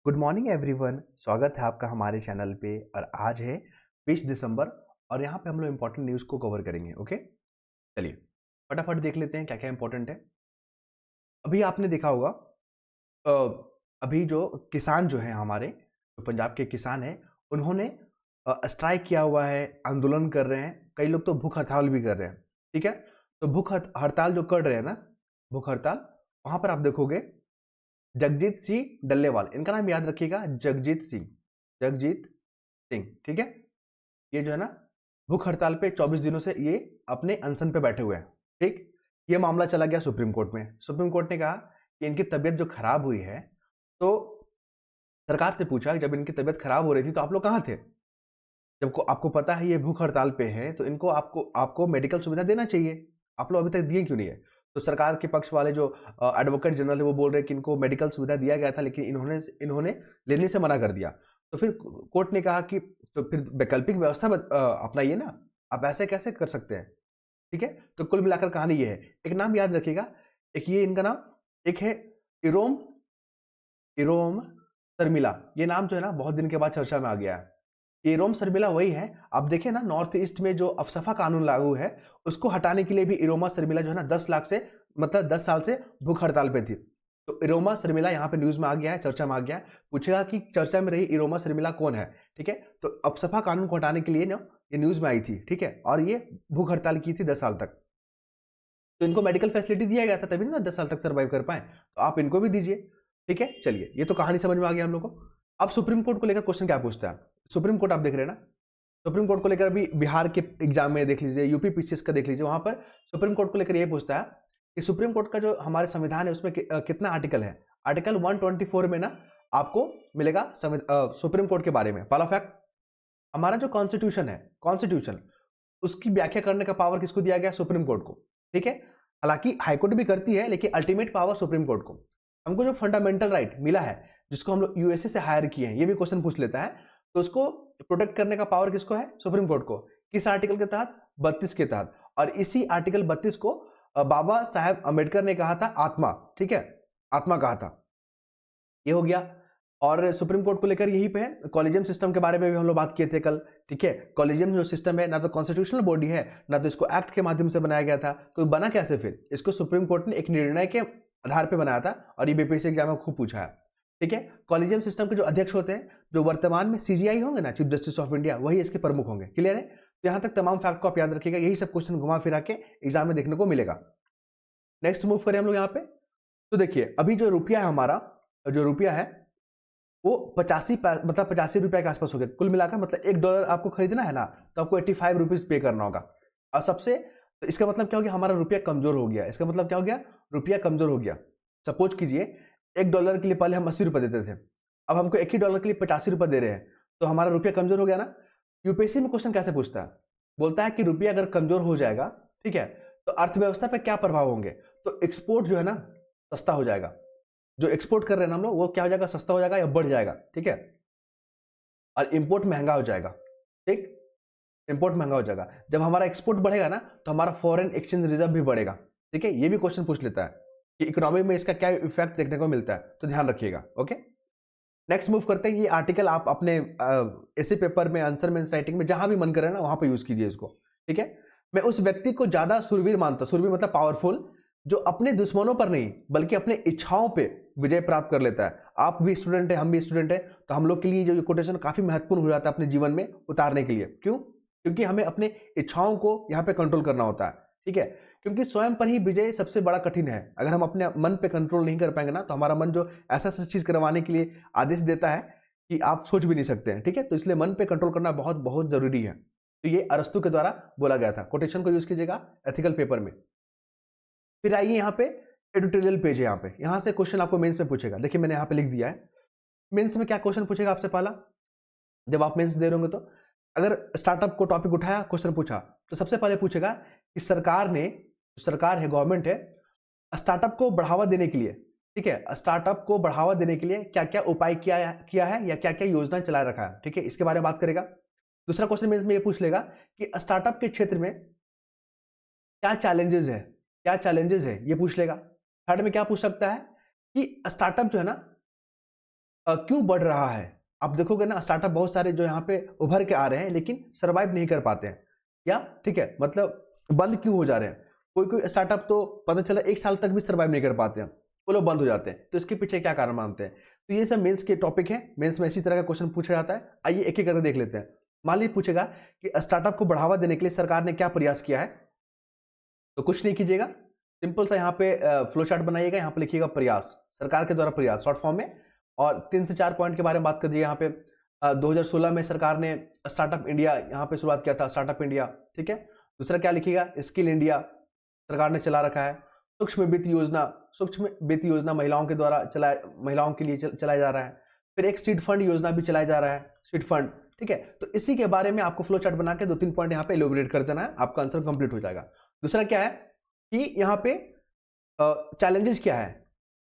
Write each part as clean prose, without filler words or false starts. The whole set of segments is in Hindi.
Good morning everyone. स्वागत है आपका हमारे चैनल पे। और आज है 20 दिसंबर और यहाँ पे हम लोग इम्पोर्टेंट न्यूज़ को कवर करेंगे। ओके, चलिए फटाफट देख लेते हैं क्या क्या इम्पोर्टेंट है। अभी आपने देखा होगा, अ, अभी जो किसान जो है हमारे, जो पंजाब के किसान हैं, उन्होंने स्ट्राइक किया हुआ है, आंदोलन कर रहे हैं। कई लोग तो भूख हड़ताल भी कर रहे हैं। ठीक है, तो भूख हड़ताल जो कर रहे हैं ना, भूख हड़ताल, वहां पर आप देखोगे जगजीत सिंह डल्लेवाल, इनका नाम याद रखिएगा, जगजीत सिंह, जगजीत सिंह। ठीक है, ये जो है ना भूख हड़ताल पे 24 दिनों से ये अपने अनशन पे बैठे हुए हैं। ठीक, ये मामला चला गया सुप्रीम कोर्ट में। सुप्रीम कोर्ट ने कहा कि इनकी तबीयत जो खराब हुई है, तो सरकार से पूछा जब इनकी तबीयत खराब हो रही थी तो आप लोग कहाँ थे? जब को आपको पता है ये भूख हड़ताल पे है तो इनको आपको आपको मेडिकल सुविधा देना चाहिए। आप लोग अभी तक दिए क्यों नहीं है? तो सरकार के पक्ष वाले जो एडवोकेट जनरल है वो बोल रहे हैं कि इनको मेडिकल सुविधा दिया गया था, लेकिन इन्होंने इन्होंने लेने से मना कर दिया। तो फिर कोर्ट ने कहा कि तो फिर वैकल्पिक व्यवस्था अपनाइए ना, आप ऐसे कैसे कर सकते हैं? ठीक है, तो कुल मिलाकर कहानी ये है। एक नाम याद रखिएगा, एक ये इनका नाम, एक है इरोम इरोम शर्मिला। ये नाम जो है ना बहुत दिन के बाद चर्चा में आ गया है। इरोम शर्मिला वही है। आप देखें ना, नॉर्थ ईस्ट में जो अफसफा कानून लागू है उसको हटाने के लिए भी इरोमा शर्मिला जो है ना 10 लाख से, मतलब 10 साल से भूख हड़ताल पे थी। तो इरोमा शर्मिला यहाँ पे न्यूज में आ गया है, चर्चा में आ गया है। पूछेगा कि चर्चा में रही इरोमा शर्मिला कौन है? ठीक है, तो अफसफा कानून को हटाने के लिए ना ये न्यूज में आई थी। ठीक है, और ये भूख हड़ताल की थी 10 साल तक। तो इनको मेडिकल फैसिलिटी दिया गया था, तभी ना 10 साल तक सर्वाइव कर पाए। तो आप इनको भी दीजिए। ठीक है, चलिए ये तो कहानी समझ में आ गया हम लोग को। अब सुप्रीम कोर्ट को लेकर क्वेश्चन क्या पूछता है? सुप्रीम कोर्ट आप देख रहे हैं ना, सुप्रीम कोर्ट को लेकर अभी बिहार के एग्जाम में देख लीजिए, यूपी पीसीएस का देख लीजिए, वहां पर सुप्रीम कोर्ट को लेकर यह पूछता है कि सुप्रीम कोर्ट का जो हमारे संविधान है उसमें कितना आर्टिकल है। आर्टिकल 124 में ना आपको मिलेगा सुप्रीम कोर्ट के बारे में पहला फैक्ट। हमारा जो कॉन्स्टिट्यूशन है, कॉन्स्टिट्यूशन, उसकी व्याख्या करने का पावर किसको दिया गया? सुप्रीम कोर्ट को। ठीक है, हालांकि हाईकोर्ट भी करती है, लेकिन अल्टीमेट पावर सुप्रीम कोर्ट को। हमको जो फंडामेंटल राइट मिला है, जिसको हम लोग यूएसए से हायर किए हैं, ये भी क्वेश्चन पूछ लेता है, तो उसको प्रोटेक्ट करने का पावर किसको है? सुप्रीम कोर्ट को। किस आर्टिकल के तहत? 32 के तहत। और इसी आर्टिकल 32 को बाबा साहेब अम्बेडकर ने कहा था आत्मा। ठीक है, आत्मा कहा था। ये हो गया। और सुप्रीम कोर्ट को लेकर यही पे है। कॉलेजियम सिस्टम के बारे में भी हम लोग बात किए थे कल। ठीक है, कॉलेजियम जो सिस्टम है ना तो कॉन्स्टिट्यूशनल बॉडी है, ना तो इसको एक्ट के माध्यम से बनाया गया था। तो बना कैसे? फिर इसको सुप्रीम कोर्ट ने एक निर्णय के आधार पर बनाया था, और ये बीपीएससी एग्जाम में खूब पूछा है। ठीक है, कॉलेजियम सिस्टम के जो अध्यक्ष होते हैं, जो वर्तमान में सीजीआई होंगे ना, चीफ जस्टिस ऑफ इंडिया, वही इसके प्रमुख होंगे। क्लियर है? तो यहाँ तक तमाम फैक्ट को आप याद रखिएगा, यही सब क्वेश्चन घुमा फिरा के एग्जाम में देखने को मिलेगा। नेक्स्ट मूव करें हम लोग यहाँ पे। तो देखिए अभी जो रुपया है हमारा, जो रुपया है वो 85 मतलब 85 रुपए के आसपास हो गया कुल मिलाकर। मतलब $1 आपको खरीदना है ना, तो आपको 85 रुपीज पे करना होगा। और सबसे, तो इसका मतलब क्या हो गया? हमारा रुपया कमजोर हो गया। इसका मतलब क्या हो गया? रुपया कमजोर हो गया। सपोज कीजिए $1 के लिए पहले हम 80 रुपए देते थे, अब हमको एक ही डॉलर के लिए 85 रुपए दे रहे हैं, तो हमारा रुपया कमजोर हो गया ना। यूपीएससी में क्वेश्चन कैसे पूछता है? बोलता है कि रुपया अगर कमजोर हो जाएगा, ठीक है, तो अर्थव्यवस्था पे क्या प्रभाव होंगे? तो एक्सपोर्ट जो है ना सस्ता हो जाएगा। जो एक्सपोर्ट कर रहे हैं ना हम लोग, वो क्या हो जाएगा? सस्ता हो जाएगा या बढ़ जाएगा। ठीक है, और इंपोर्ट महंगा हो जाएगा। ठीक, इंपोर्ट महंगा हो जाएगा। जब हमारा एक्सपोर्ट बढ़ेगा ना तो हमारा फॉरेन एक्सचेंज रिजर्व भी बढ़ेगा। ठीक है, ये भी क्वेश्चन पूछ लेता है कि इकोनॉमी में इसका क्या इफेक्ट देखने को मिलता है, तो ध्यान रखिएगा। ओके, नेक्स्ट मूव करते हैं। ये आर्टिकल आप अपने ऐसे पेपर में, आंसर में, राइटिंग में, जहां भी मन करे ना वहां पर यूज कीजिए इसको। ठीक है, मैं उस व्यक्ति को ज्यादा सुरवीर मानता, सुरवीर मतलब पावरफुल, जो अपने दुश्मनों पर नहीं बल्कि अपने इच्छाओं पे विजय प्राप्त कर लेता है। आप भी स्टूडेंट है, हम भी स्टूडेंट है, तो हम लोग के लिए जो कोटेशन काफी महत्वपूर्ण हो जाता है अपने जीवन में उतारने के लिए। क्यों? क्योंकि हमें अपने इच्छाओं को यहाँ पे कंट्रोल करना होता है। ठीक है, क्योंकि स्वयं पर ही विजय सबसे बड़ा कठिन है। अगर हम अपने मन पे कंट्रोल नहीं कर पाएंगे ना, तो हमारा मन जो ऐसा चीज करवाने के लिए आदेश देता है कि आप सोच भी नहीं सकते हैं। ठीक है, तो इसलिए मन पे कंट्रोल करना बहुत बहुत जरूरी है। तो ये अरस्तु के द्वारा बोला गया था। कोटेशन को यूज कीजिएगा एथिकल पेपर में। फिर आइए यहाँ पे, एडिटोरियल पेज है यहाँ पे, यहाँ से क्वेश्चन आपको मेंस में पूछेगा। देखिए मैंने यहाँ पे लिख दिया है, मेंस में क्या क्वेश्चन पूछेगा आपसे। पहला, जब आप मेंस दे रहे होंगे तो अगर स्टार्टअप को टॉपिक उठाया, क्वेश्चन पूछा, तो सबसे पहले पूछेगा कि सरकार ने, सरकार है, गवर्नमेंट है, स्टार्टअप को बढ़ावा देने के लिए, ठीक है, स्टार्टअप को बढ़ावा देने के लिए क्या क्या उपाय किया है या क्या क्या योजना चला रखा है। ठीक है, इसके बारे में बात करेगा। दूसरा क्वेश्चन मेंस में ये पूछ लेगा कि स्टार्टअप के क्षेत्र में क्या चैलेंजेस है, क्या चैलेंजेस है, ये पूछ लेगा। थर्ड में क्या पूछ सकता है कि स्टार्टअप जो है ना, क्यों बढ़ रहा है? आप देखोगे ना, स्टार्टअप बहुत सारे जो यहाँ पे उभर के आ रहे हैं लेकिन सर्वाइव नहीं कर पाते हैं क्या, ठीक है, मतलब बंद क्यों हो जा रहे हैं? कोई कोई स्टार्टअप तो पता चला 1 साल तक भी सर्वाइव नहीं कर पाते हैं, वो लोग बंद हो जाते हैं। तो इसके पीछे क्या कारण मानते हैं? तो ये सब मेंस के टॉपिक है, मेंस में इसी तरह का क्वेश्चन पूछा जाता है। आइए एक एक करके देख लेते हैं। मान लीजिए पूछेगा कि स्टार्टअप को बढ़ावा देने के लिए सरकार ने क्या प्रयास किया है, तो कुछ नहीं कीजिएगा, सिंपल सा यहाँ पे फ्लो चार्ट बनाइएगा, यहाँ पे लिखिएगा प्रयास, सरकार के द्वारा प्रयास शॉर्ट फॉर्म में, और 3 से 4 पॉइंट के बारे में बात कर दिए। यहाँ पे 2016 में सरकार ने स्टार्टअप इंडिया यहाँ पे शुरुआत किया था, स्टार्टअप इंडिया, ठीक है। दूसरा क्या लिखिएगा, स्किल इंडिया सरकार ने चला रखा है। सूक्ष्म वित्त योजना महिलाओं के द्वारा महिलाओं के लिए चलाया जा रहा है। फिर एक सीड फंड योजना भी चलाया जा रहा है, सीड फंड, ठीक है। तो इसी के बारे में आपको फ्लो चार्ट बना के 2-3 पॉइंट यहाँ पे एलोबरेट कर देना है, आपका आंसर कंप्लीट हो जाएगा। दूसरा क्या है कि यहाँ पे चैलेंजेस क्या है,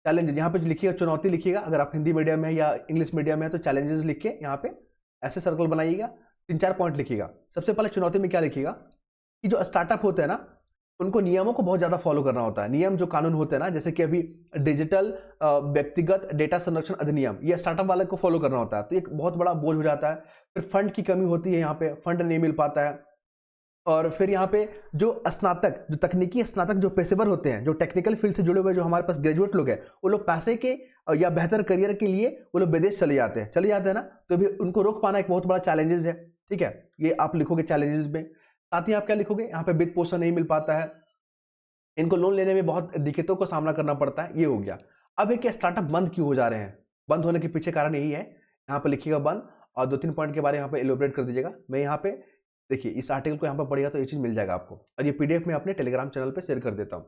चैलेंजेस यहाँ पे लिखिएगा, चुनौती लिखिएगा, अगर आप हिंदी मीडियम में है या इंग्लिश मीडियम में है तो चैलेंजेस लिख के यहाँ पे ऐसे सर्कल बनाइएगा, 3-4 पॉइंट लिखिएगा। सबसे पहले चुनौती में क्या लिखिएगा कि जो स्टार्टअप होते हैं ना, उनको नियमों को बहुत ज्यादा फॉलो करना होता है। नियम जो कानून होते हैं ना, जैसे कि अभी डिजिटल व्यक्तिगत डेटा संरक्षण अधिनियम, ये स्टार्टअप वाले को फॉलो करना होता है, तो एक बहुत बड़ा बोझ हो जाता है। फिर फंड की कमी होती है, यहाँ पे फंड नहीं मिल पाता है। और फिर यहाँ पे जो स्नातक, जो तकनीकी स्नातक, जो पेशेवर होते हैं, जो टेक्निकल फील्ड से जुड़े हुए जो हमारे पास ग्रेजुएट लोग हैं, वो लोग पैसे के या बेहतर करियर के लिए वो लोग विदेश चले जाते हैं ना, तो भी उनको रोक पाना एक बहुत बड़ा चैलेंजेस है, ठीक है। ये आप लिखोगे चैलेंजेस में। साथ ही आप क्या लिखोगे, यहाँ पे वित्त पोषण नहीं मिल पाता है, इनको लोन लेने में बहुत दिक्कतों का सामना करना पड़ता है, ये हो गया। अब एक स्टार्टअप बंद क्यों हो जा रहे हैं? बंद होने के पीछे कारण यही है, यहाँ पे लिखिएगा बंद, और 2-3 पॉइंट के बारे में यहाँ पे एलोबरेट कर दीजिएगा। मैं यहाँ पे देखिए इस आर्टिकल को यहाँ पर पढ़िएगा तो ये चीज मिल जाएगा आपको, और ये पीडीएफ में अपने टेलीग्राम चैनल पे शेयर कर देता हूँ।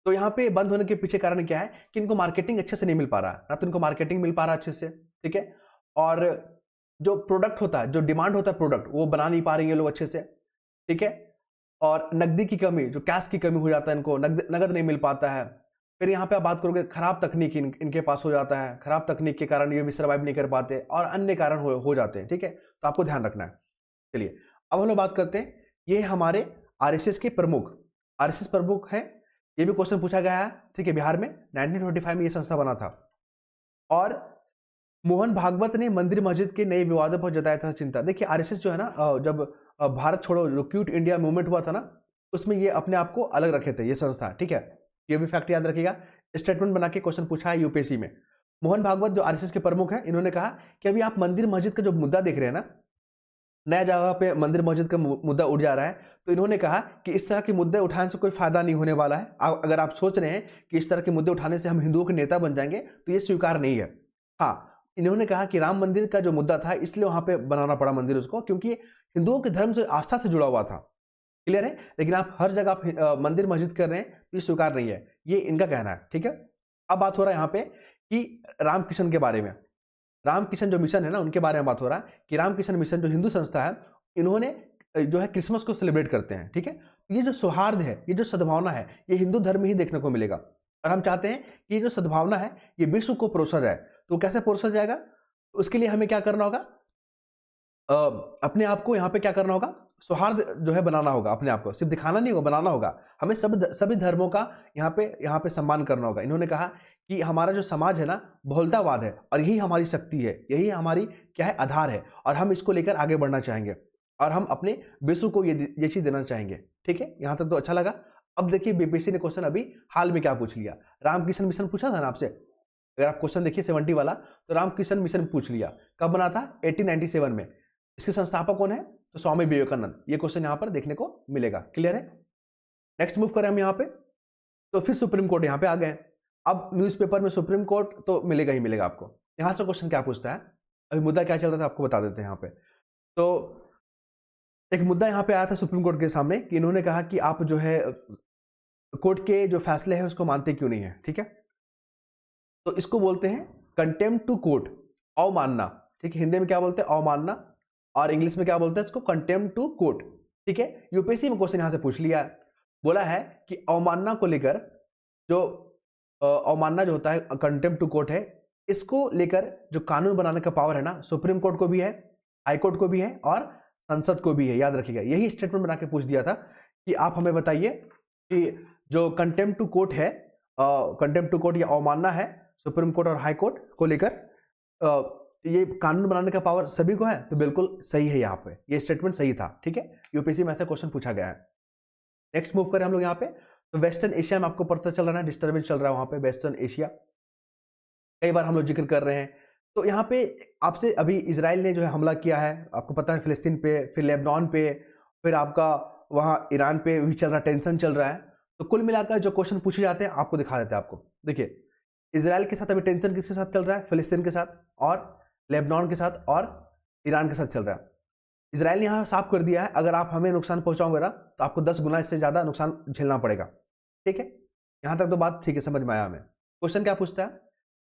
तो यहाँ पे बंद होने के पीछे कारण क्या है कि इनको मार्केटिंग अच्छे से नहीं मिल पा रहा, ना तो इनको मार्केटिंग मिल पा रहा अच्छे से, ठीक है, और जो प्रोडक्ट होता है, जो डिमांड होता है प्रोडक्ट, वो बना नहीं पा रहे हैं लोग अच्छे से, ठीक है। और नकदी की कमी, जो कैश की कमी हो जाता है, इनको नगद नहीं मिल पाता है। फिर यहाँ पे आप बात करोगे, खराब तकनीक इनके पास हो जाता है, खराब तकनीक के कारण ये भी सर्वाइव नहीं कर पाते, और अन्य कारण हो जाते हैं, ठीक है। तो आपको ध्यान रखना है। चलिए अब हम लोग बात करते हैं, ये हमारे आरएसएस के प्रमुख, आरएसएस प्रमुख है, ये भी क्वेश्चन पूछा गया है, ठीक है। बिहार में 1925 में ये संस्था बना था, और मोहन भागवत ने मंदिर मस्जिद के नए विवादों पर जताया था चिंता। देखिए आरएसएस जो है ना, जब भारत छोड़ो जो क्विट इंडिया मूवमेंट हुआ था ना, उसमें ये अपने आप को अलग रखे थे, ये संस्था, ठीक है। ये भी फैक्ट याद रखिएगा, स्टेटमेंट बना के क्वेश्चन पूछा है यूपीएससी में। मोहन भागवत जो आरएसएस के प्रमुख हैं, इन्होंने कहा कि अभी आप मंदिर मस्जिद का जो मुद्दा देख रहे हैं ना, नया जगह पे मंदिर मस्जिद का मुद्दा उठ जा रहा है, तो इन्होंने कहा कि इस तरह के मुद्दे उठाने से कोई फायदा नहीं होने वाला है। अगर आप सोच रहे हैं कि इस तरह के मुद्दे उठाने से हम हिंदुओं के नेता बन जाएंगे, तो ये स्वीकार नहीं है। हाँ, इन्होंने कहा कि राम मंदिर का जो मुद्दा था, इसलिए वहां पे बनाना पड़ा मंदिर उसको, क्योंकि हिंदुओं के धर्म से, आस्था से जुड़ा हुआ था, क्लियर है। लेकिन आप हर जगह आप मंदिर मस्जिद कर रहे हैं, तो ये स्वीकार नहीं है, ये इनका कहना है, ठीक है। अब बात हो रहा है यहाँ पे कि रामकृष्ण के बारे में, रामकृष्ण जो मिशन है ना, उनके बारे में बात हो रहा है कि रामकृष्ण मिशन जो हिंदू संस्था है, इन्होंने जो है क्रिसमस को सेलिब्रेट करते हैं, ठीक है। ये जो सौहार्द है, ये जो सद्भावना है, ये हिंदू धर्म में ही देखने को मिलेगा, और हम चाहते हैं कि ये जो सद्भावना है ये विश्व को परोसा जाए। तो कैसे परोसा जाएगा? उसके लिए हमें क्या करना होगा, अपने आप को यहाँ पे क्या करना होगा, सौहार्द जो है बनाना होगा, अपने आप को सिर्फ दिखाना नहीं होगा, बनाना होगा। हमें सभी धर्मों का यहाँ पे सम्मान करना होगा। इन्होंने कहा कि हमारा जो समाज है ना, बहुलतावाद है, और यही हमारी शक्ति है, यही हमारी क्या है, आधार है, और हम इसको लेकर आगे बढ़ना चाहेंगे, और हम अपने विश्व को ये चीज देना चाहेंगे, ठीक है। यहाँ तक तो अच्छा लगा। अब देखिए बीपीएससी ने क्वेश्चन अभी हाल में क्या पूछ लिया, रामकृष्ण मिशन पूछा था ना आपसे, अगर आप क्वेश्चन देखिए 70 वाला, तो रामकृष्ण मिशन पूछ लिया, कब बना था, 1897 में। इसके संस्थापक कौन है, तो स्वामी विवेकानंद। ये क्वेश्चन यहाँ पर देखने को मिलेगा, क्लियर है। नेक्स्ट मूव करें हम यहाँ पे, तो फिर सुप्रीम कोर्ट यहाँ पे आ गए। अब न्यूज़पेपर में सुप्रीम कोर्ट तो मिलेगा ही मिलेगा आपको। यहाँ से क्वेश्चन क्या पूछता है, अभी मुद्दा क्या चल रहा था आपको बता देते हैं यहाँ पे। तो एक मुद्दा यहाँ पे आया था सुप्रीम कोर्ट के सामने कि इन्होंने कहा कि आप जो है कोर्ट के जो फैसले हैं उसको मानते क्यों नहीं है, ठीक है। तो इसको बोलते हैं कंटेम्प्ट टू कोर्ट, अवमानना, ठीक है। हिंदी में क्या बोलते हैं, अवमानना, और इंग्लिश में क्या बोलते हैं इसको, कंटेम्प्ट टू कोर्ट, ठीक है। यूपीएससी में क्वेश्चन यहाँ से पूछ लिया, बोला है कि अवमानना को लेकर, जो अवमानना जो होता है, कंटेम्प्ट टू कोर्ट है, इसको लेकर जो कानून बनाने का पावर है ना, सुप्रीम कोर्ट को भी है, हाई कोर्ट को भी है, और संसद को भी है, याद रखिएगा। यही स्टेटमेंट बना के पूछ दिया था कि आप हमें बताइए कि जो कंटेम्प्ट टू कोर्ट है, कंटेम्प्ट टू कोर्ट या अवमानना है, सुप्रीम कोर्ट और हाई कोर्ट को लेकर, ये कानून बनाने का पावर सभी को है, तो बिल्कुल सही है यहाँ पे, ये स्टेटमेंट सही था। ठीक है, यूपीएससी में ऐसा क्वेश्चन पूछा गया है। नेक्स्ट मूव करें हम लोग यहाँ पे, तो वेस्टर्न एशिया में आपको पता चल रहा है डिस्टर्बेंस चल रहा है वहां पे, वेस्टर्न एशिया कई बार हम लोग जिक्र कर रहे हैं। तो यहाँ पे आपसे अभी इजराइल ने जो है हमला किया है, आपको पता है, फिलिस्तीन पे, फिर लेबनान पे, फिर आपका वहाँ ईरान पे भी चल रहा, टेंशन चल रहा है। तो कुल मिलाकर जो क्वेश्चन पूछे जाते हैं आपको दिखा देते हैं आपको। देखिए, इजराइल के साथ अभी टेंशन किसके साथ चल रहा है? फिलिस्तीन के साथ और लेबनान के साथ और ईरान के साथ चल रहा है। इजराइल ने यहाँ साफ कर दिया है, अगर आप हमें नुकसान पहुंचाओगे ना तो आपको 10 गुना इससे ज्यादा नुकसान झेलना पड़ेगा। ठीक है, यहाँ तक तो बात ठीक है, समझ में आया हमें। क्वेश्चन क्या पूछता है?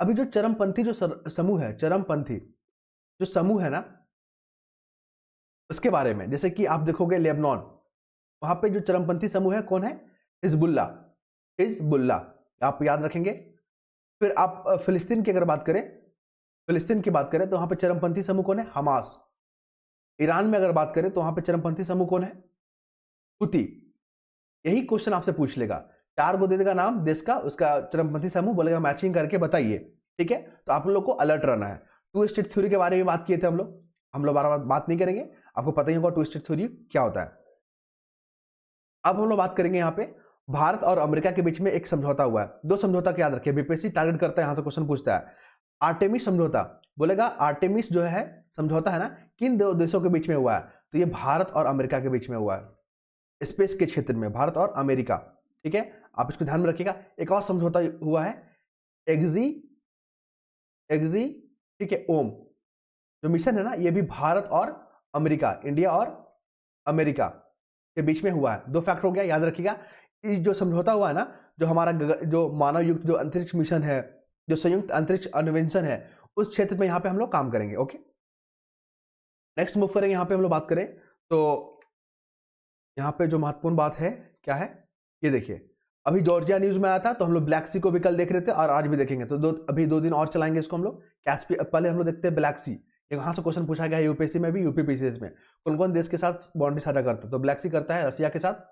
अभी जो चरमपंथी जो समूह है, चरमपंथी जो समूह है ना, उसके बारे में, जैसे कि आप देखोगे लेबनान, वहां पे जो चरमपंथी समूह है कौन है? हिजबुल्ला, हिजबुल्ला आप याद रखेंगे। फिर आप फिलिस्तीन की अगर बात करें, फिलिस्तीन की बात करें तो वहां पे चरमपंथी समूह कौन है? हमास। ईरान में अगर बात करें तो वहां पे चरमपंथी समूह कौन है? हुती। यही क्वेश्चन आपसे पूछ लेगा, 4 को दे देगा नाम देश का, उसका चरमपंथी समूह बोलेगा मैचिंग करके बताइए। ठीक है, तो आप लोग को अलर्ट रहना है। टू स्टेट थ्योरी के बारे में बात किए थे हम लोग बार बार बात नहीं करेंगे, आपको पता ही होगा टू स्टेट थ्योरी क्या होता है। अब हम लोग बात करेंगे यहाँ पे भारत और अमेरिका के बीच में एक समझौता हुआ है। 2 समझौता के याद रखिए, बीपीएससी टारगेट करता है, यहां से क्वेश्चन पूछता है। आर्टेमिस समझौता, बोलेगा आर्टेमिस जो है समझौता है ना, किन 2 देशों के बीच में हुआ है? तो ये भारत और अमेरिका के बीच में हुआ है, स्पेस के क्षेत्र में, भारत और अमेरिका। ठीक है, आप इसको ध्यान में रखिएगा। एक और समझौता हुआ है, एक्जी ठीक है, ओम जो मिशन है ना, ये भी भारत और अमेरिका, इंडिया और अमेरिका के बीच में हुआ है। 2 फैक्टर हो गया, याद रखिएगा। इस जो समझौता हुआ है ना, जो हमारा जो मानव युक्त जो अंतरिक्ष मिशन है, जो संयुक्त अंतरिक्ष अन्वेषण है, उस क्षेत्र में यहाँ पे हम लोग काम करेंगे। ओके, नेक्स्ट मूव करेंगे। यहाँ पे हम लोग बात करें तो यहाँ पे जो महत्वपूर्ण बात है क्या है, ये देखिए, अभी जॉर्जिया न्यूज में आया था, तो हम लोग ब्लैक सी को भी कल देख रहे थे और आज भी देखेंगे, तो अभी 2 दिन और चलाएंगे इसको हम लोग। कैस्पियन पहले हम लोग देखते हैं ब्लैक सी, यहाँ से क्वेश्चन पूछा गया है यूपीएससी में भी, यूपीपीसीएस में, कौन कौन देश के साथ बाउंड्री साझा करता है? तो ब्लैक सी करता है रसिया के साथ,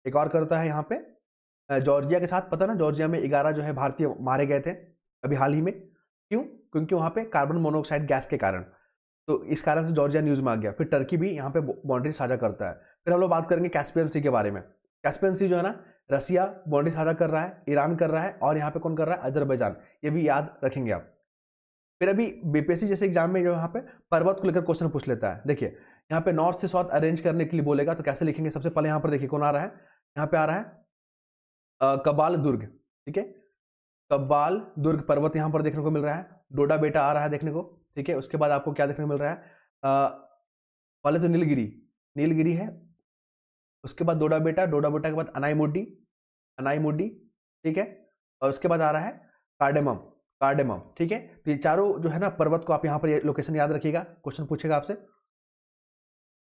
एक और करता है यहाँ पे जॉर्जिया के साथ। पता ना, जॉर्जिया में 11 जो है भारतीय मारे गए थे अभी हाल ही में। क्यों? क्योंकि वहां पे कार्बन मोनोऑक्साइड गैस के कारण, तो इस कारण से जॉर्जिया न्यूज में आ गया। फिर टर्की भी यहाँ पे बाउंड्री साझा करता है। फिर हम लोग बात करेंगे कैस्पियन सी के बारे में। कैस्पियन सी जो है ना, रसिया बाउंड्री साझा कर रहा है, ईरान कर रहा है, और यहाँ पे कौन कर रहा है? अजरबैजान। ये भी याद रखेंगे आप। फिर अभी बीपीएससी जैसे एग्जाम में जो यहाँ पे पर्वत को लेकर क्वेश्चन पूछ लेता है। देखिए, यहाँ पे नॉर्थ से साउथ अरेंज करने के लिए बोलेगा, तो कैसे लिखेंगे? सबसे पहले यहाँ पर देखिए कौन आ रहा है, यहाँ पे आ रहा है कबाल दुर्ग। ठीक है, कबाल दुर्ग पर्वत यहाँ पर देखने को मिल रहा है। डोडा बेटा आ रहा है देखने को। ठीक है, उसके बाद आपको क्या देखने को मिल रहा है? पहले तो नीलगिरी, नीलगिरी है, उसके बाद डोडा बेटा, डोडा बेटा के बाद अनाईमुड्डी, अनाईमुड्डी। ठीक है, और उसके बाद आ रहा है कार्डेमम, कार्डेमम। ठीक है, तो ये चारों जो है ना पर्वत को आप यहाँ पर लोकेशन याद रखिएगा, क्वेश्चन पूछेगा आपसे।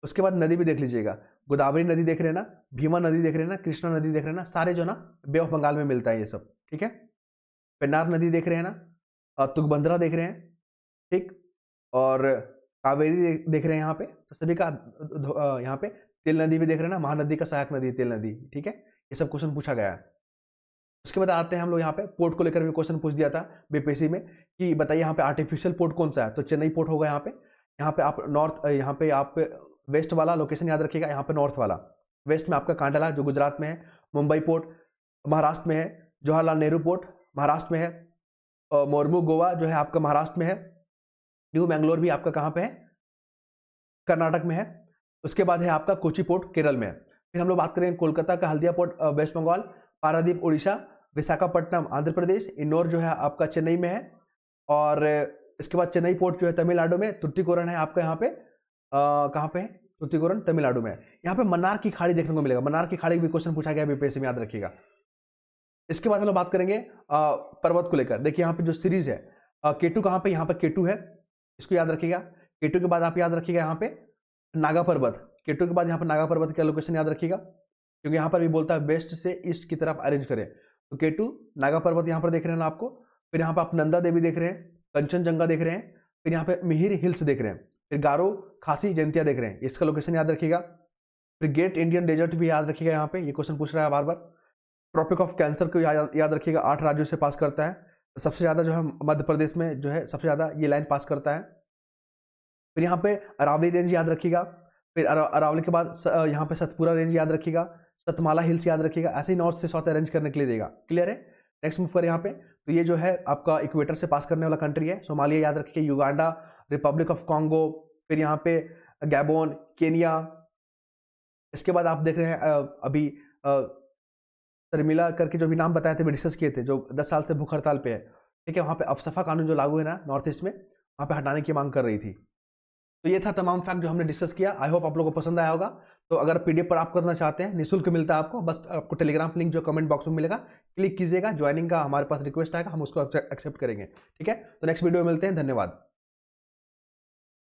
उसके बाद नदी भी देख लीजिएगा, गोदावरी नदी देख रहे हैं ना, भीमा नदी देख रहे हैं ना, कृष्णा नदी देख रहे हैं ना, सारे जो ना बे ऑफ बंगाल में मिलता है ये सब। ठीक है, पेन्नार नदी देख रहे हैं ना, तुंगभद्रा देख रहे हैं, ठीक, और कावेरी देख रहे हैं यहाँ पे, तो सभी का यहाँ पे तेल नदी भी देख रहे हैं ना, महानदी का सहायक नदी तेल नदी। ठीक है, ये सब क्वेश्चन पूछा गया है। उसके बाद आते हैं हम लोग यहाँ पे पोर्ट को लेकर भी क्वेश्चन पूछ दिया था बीपीएससी में कि बताइए यहाँ पे आर्टिफिशियल पोर्ट कौन सा है? तो चेन्नई पोर्ट होगा यहाँ पे आप नॉर्थ, यहाँ पे आप वेस्ट वाला लोकेशन याद रखिएगा, यहाँ पे नॉर्थ वाला, वेस्ट में आपका कांडला जो गुजरात में है, मुंबई पोर्ट महाराष्ट्र में है, जवाहरलाल नेहरू पोर्ट महाराष्ट्र में है, और मोरमू गोवा जो है आपका महाराष्ट्र में है, न्यू मैंगलोर भी आपका कहाँ पे है? कर्नाटक में है। उसके बाद है आपका कोची पोर्ट केरल में है। फिर हम लोग बात करेंगे कोलकाता का हल्दिया पोर्ट वेस्ट बंगाल, पारादीप उड़ीसा, विशाखापट्टनम आंध्र प्रदेश, इन्नौर जो है आपका चेन्नई में है, और इसके बाद चेन्नई पोर्ट जो है तमिलनाडु में, तुर्तीकोरन है आपका यहाँ पे, कहाँ पे है? तुर्तीकोरन तमिलनाडु में है। यहाँ पे मन्नार की खाड़ी देखने को मिलेगा, मन्नार की खाड़ी भी क्वेश्चन पूछा गया बीपीएससी में, याद रखिएगा। इसके बाद हम लोग बात करेंगे पर्वत को लेकर। देखिए यहाँ पे जो सीरीज है केटू कहाँ पे? यहाँ पे केटू है, इसको याद रखिएगा। केटू के बाद आप याद रखिएगा यहाँ पे नागा पर्वत, केटू के बाद यहाँ पर नागा पर्वत का लोकेशन याद रखिएगा, क्योंकि यहाँ पर भी बोलता है वेस्ट से ईस्ट की तरफ अरेंज करें। तो केटू नागा पर्वत यहाँ पर देख रहे हैं ना आपको। फिर यहाँ पर आप नंदा देवी देख रहे हैं, कंचनजंगा देख रहे हैं, फिर यहाँ पे मिहिर हिल्स देख रहे हैं, फिर गारो खासी जयंतिया देख रहे हैं, इसका लोकेशन याद रखिएगा। फिर ग्रेट इंडियन डेजर्ट भी याद रखिएगा, यहाँ पे ये क्वेश्चन पूछ रहा है बार बार। ट्रॉपिक ऑफ कैंसर को याद रखिएगा, 8 राज्यों से पास करता है। सबसे ज़्यादा जो है मध्य प्रदेश में जो है सबसे ज़्यादा ये लाइन पास करता है। फिर यहाँ पे अरावली रेंज याद रखिएगा, फिर अरावली के बाद यहाँ पे सतपुरा रेंज याद रखिएगा, सतमाला हिल्स याद रखिएगा। ऐसे ही नॉर्थ से साउथ अरेंज करने के लिए देगा। क्लियर है? नेक्स्ट मूव पर यहाँ पे, तो ये जो है आपका इक्वेटर से पास करने वाला कंट्री है। सोमालिया याद रखिए, युगांडा, रिपब्लिक ऑफ कॉन्गो, फिर यहाँ पे गैबोन, केनिया। इसके बाद आप देख रहे हैं अभी शर्मिला करके जो भी नाम बताए थे, भी डिस्कस किए थे, जो 10 साल से भूख हड़ताल पे है। ठीक है, वहाँ पे अफसफा कानून जो लागू है ना नॉर्थ ईस्ट में, वहाँ पे हटाने की मांग कर रही थी। तो ये था तमाम फैक्ट जो हमने डिस्कस किया। आई होप आप लोगों को पसंद आया होगा। तो अगर पीडीएफ पर आप करना चाहते हैं, निःशुल्क मिलता है आपको, बस आपको टेलीग्राम लिंक जो कमेंट बॉक्स में मिलेगा, क्लिक कीजिएगा, ज्वाइनिंग का हमारे पास रिक्वेस्ट आएगा, हम उसको एक्सेप्ट करेंगे। ठीक है, तो नेक्स्ट वीडियो में मिलते हैं। धन्यवाद।